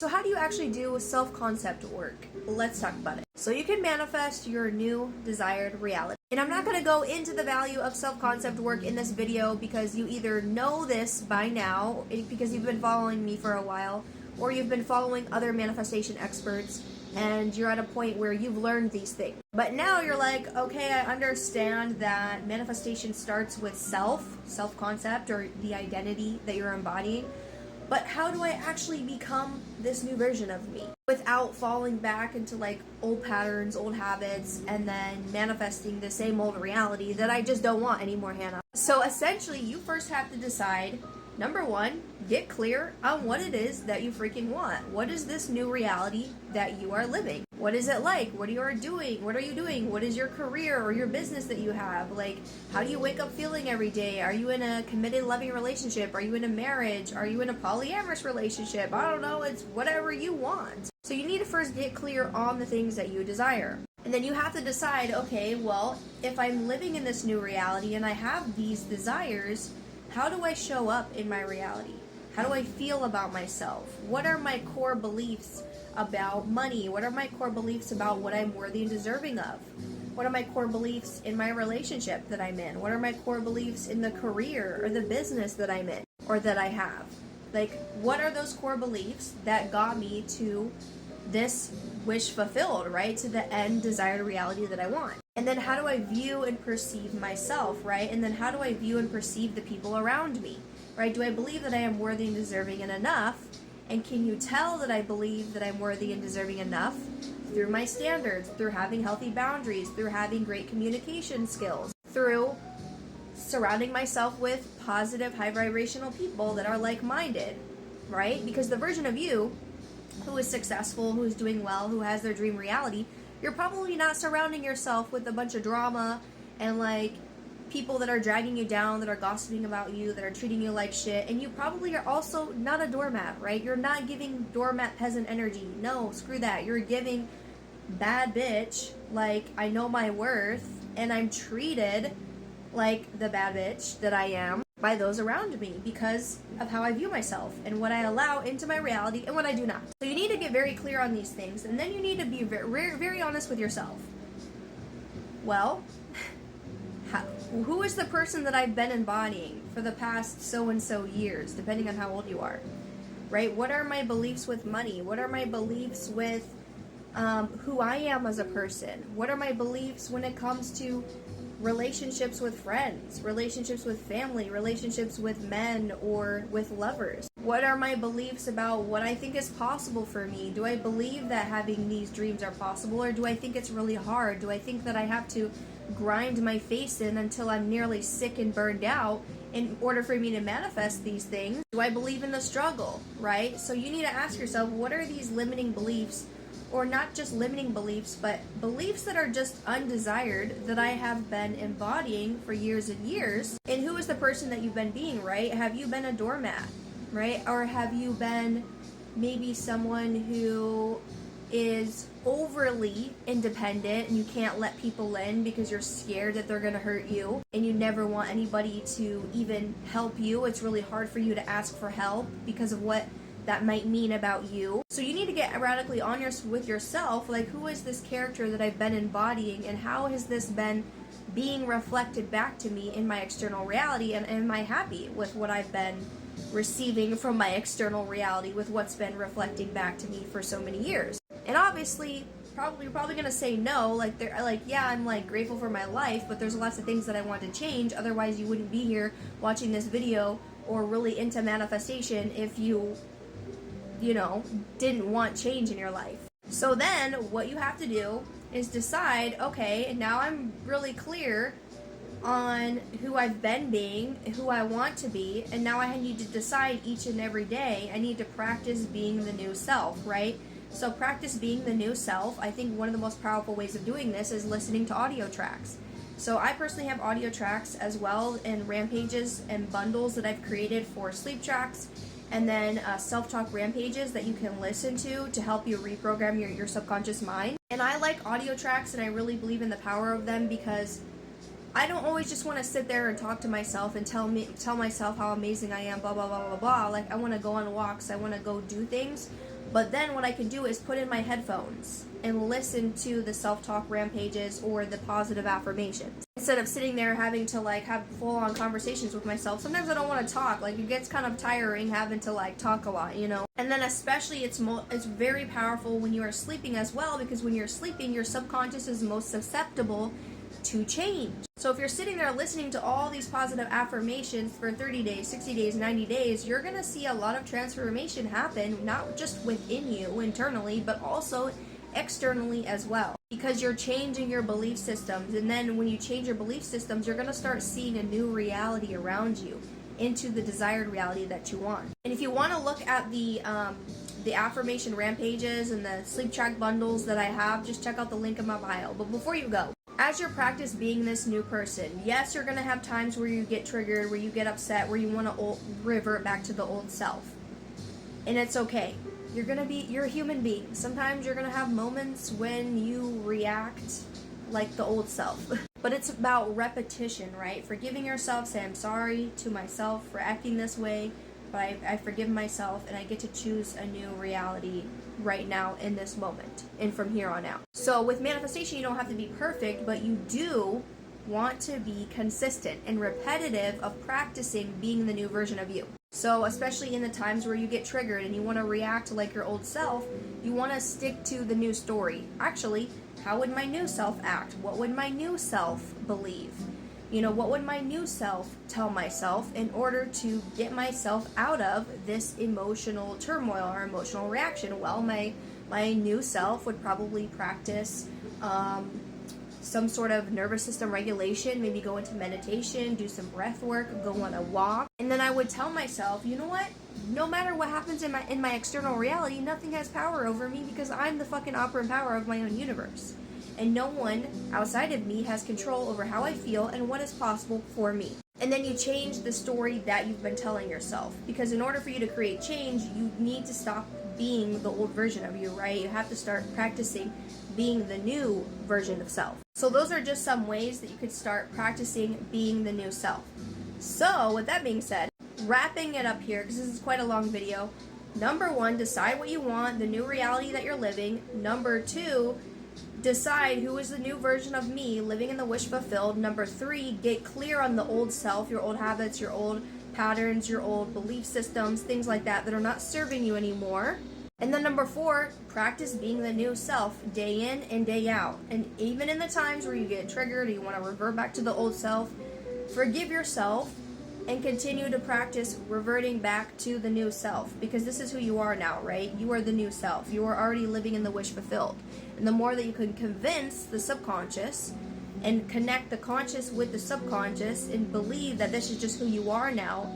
So how do you actually do self-concept work? Let's talk about it. So you can manifest your new desired reality. And I'm not going to go into the value of self-concept work in this video because you either know this by now because you've been following me for a while, or you've been following other manifestation experts and you're at a point where you've learned these things. But now you're like, okay, I understand that manifestation starts with self-concept, or the identity that you're embodying. But how do I actually become this new version of me without falling back into like old patterns, old habits, and then manifesting the same old reality that I just don't want anymore, Hannah? So essentially, you first have to decide, number one, get clear on what it is that you freaking want. What is this new reality that you are living? What is it like? What are you doing? What are you doing? What is your career or your business that you have? Like, how do you wake up feeling every day? Are you in a committed, loving relationship? Are you in a marriage? Are you in a polyamorous relationship? I don't know. It's whatever you want. So you need to first get clear on the things that you desire. And then you have to decide, okay, well, if I'm living in this new reality and I have these desires, how do I show up in my reality? How do I feel about myself? What are my core beliefs about money? What are my core beliefs about what I'm worthy and deserving of? What are my core beliefs in my relationship that I'm in? What are my core beliefs in the career or the business that I'm in or that I have? Like, what are those core beliefs that got me to this wish fulfilled, right? To the end desired reality that I want. And then how do I view and perceive myself, right? And then how do I view and perceive the people around me, right? Do I believe that I am worthy and deserving and enough? And can you tell that I believe that I'm worthy and deserving enough through my standards, through having healthy boundaries, through having great communication skills, through surrounding myself with positive, high vibrational people that are like-minded, right? Because the version of you who is successful, who is doing well, who has their dream reality, you're probably not surrounding yourself with a bunch of drama and like people that are dragging you down, that are gossiping about you, that are treating you like shit. And you probably are also not a doormat, right? You're not giving doormat peasant energy. No, screw that. You're giving bad bitch, like, I know my worth and I'm treated like the bad bitch that I am by those around me because of how I view myself and what I allow into my reality and what I do not. So you need to get very clear on these things, and then you need to be very, very honest with yourself. Well, who is the person that I've been embodying for the past so-and-so years, depending on how old you are, right? What are my beliefs with money? What are my beliefs with who I am as a person? What are my beliefs when it comes to relationships with friends, relationships with family, relationships with men or with lovers? What are my beliefs about what I think is possible for me? Do I believe that having these dreams are possible, or do I think it's really hard? Do I think that I have to grind my face in until I'm nearly sick and burned out in order for me to manifest these things? Do I believe in the struggle, right? So you need to ask yourself, what are these limiting beliefs? Or not just limiting beliefs, but beliefs that are just undesired that I have been embodying for years and years. And who is the person that you've been being, right? Have you been a doormat, right? Or have you been maybe someone who is overly independent and you can't let people in because you're scared that they're going to hurt you and you never want anybody to even help you? It's really hard for you to ask for help because of what that might mean about you. So you need to get radically honest with yourself, like, who is this character that I've been embodying and how has this been being reflected back to me in my external reality, and am I happy with what I've been receiving from my external reality, with what's been reflecting back to me for so many years? And obviously, you're probably gonna say no, like, yeah, I'm like grateful for my life, but there's lots of things that I want to change, otherwise you wouldn't be here watching this video or really into manifestation if you didn't want change in your life. So then what you have to do is decide, okay, now I'm really clear on who I've been being, who I want to be, and now I need to decide each and every day, I need to practice being the new self, right? So practice being the new self. I think one of the most powerful ways of doing this is listening to audio tracks. So I personally have audio tracks as well, and rampages and bundles that I've created for sleep tracks, and then self-talk rampages that you can listen to help you reprogram your subconscious mind. And I like audio tracks, and I really believe in the power of them because I don't always just want to sit there and talk to myself and tell myself how amazing I am, blah, blah, blah, blah, blah. Like, I want to go on walks, I want to go do things. But then what I can do is put in my headphones and listen to the self-talk rampages or the positive affirmations. Instead of sitting there having to like have full-on conversations with myself. Sometimes I don't want to talk. Like it gets kind of tiring having to like talk a lot, you know? And then especially it's very powerful when you are sleeping as well, because when you're sleeping, your subconscious is most susceptible to change. So if you're sitting there listening to all these positive affirmations for 30 days, 60 days, 90 days, you're going to see a lot of transformation happen, not just within you internally, but also externally as well, because you're changing your belief systems. And then when you change your belief systems, you're going to start seeing a new reality around you, into the desired reality that you want. And if you want to look at the affirmation rampages and the sleep track bundles that I have, just check out the link in my bio. But before you go, as you practice being this new person, yes, you're going to have times where you get triggered, where you get upset, where you want to revert back to the old self. And it's okay. You're a human being. Sometimes you're going to have moments when you react like the old self. But it's about repetition, right? Forgiving yourself, say, I'm sorry to myself for acting this way, but I forgive myself and I get to choose a new reality right now in this moment and from here on out. So with manifestation, you don't have to be perfect, but you do want to be consistent and repetitive of practicing being the new version of you. So especially in the times where you get triggered and you want to react like your old self, you want to stick to the new story. Actually, how would my new self act? What would my new self believe? You know, what would my new self tell myself in order to get myself out of this emotional turmoil or emotional reaction? Well, my new self would probably practice some sort of nervous system regulation, maybe go into meditation, do some breath work, go on a walk. And then I would tell myself, you know what? No matter what happens in my external reality, nothing has power over me because I'm the fucking operant power of my own universe. And no one outside of me has control over how I feel and what is possible for me. And then you change the story that you've been telling yourself. Because in order for you to create change, you need to stop being the old version of you, right? You have to start practicing being the new version of self. So those are just some ways that you could start practicing being the new self. So with that being said, wrapping it up here, because this is quite a long video. Number 1, decide what you want, the new reality that you're living. Number 2, decide who is the new version of me living in the wish fulfilled. Number 3, get clear on the old self, your old habits, your old patterns, your old belief systems, things like that are not serving you anymore. And then number 4, practice being the new self day in and day out. And even in the times where you get triggered or you want to revert back to the old self, forgive yourself and continue to practice reverting back to the new self, because this is who you are now, right? You are the new self. You are already living in the wish fulfilled. And the more that you can convince the subconscious and connect the conscious with the subconscious and believe that this is just who you are now,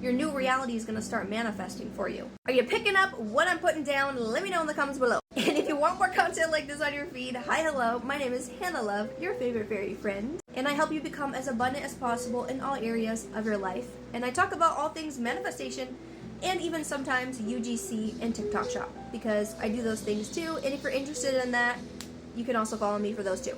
your new reality is going to start manifesting for you. Are you picking up what I'm putting down? Let me know in the comments below. And if you want more content like this on your feed, hi, hello, my name is Hannah Love, your favorite fairy friend. And I help you become as abundant as possible in all areas of your life. And I talk about all things manifestation and even sometimes UGC and TikTok shop, because I do those things too. And if you're interested in that, you can also follow me for those too.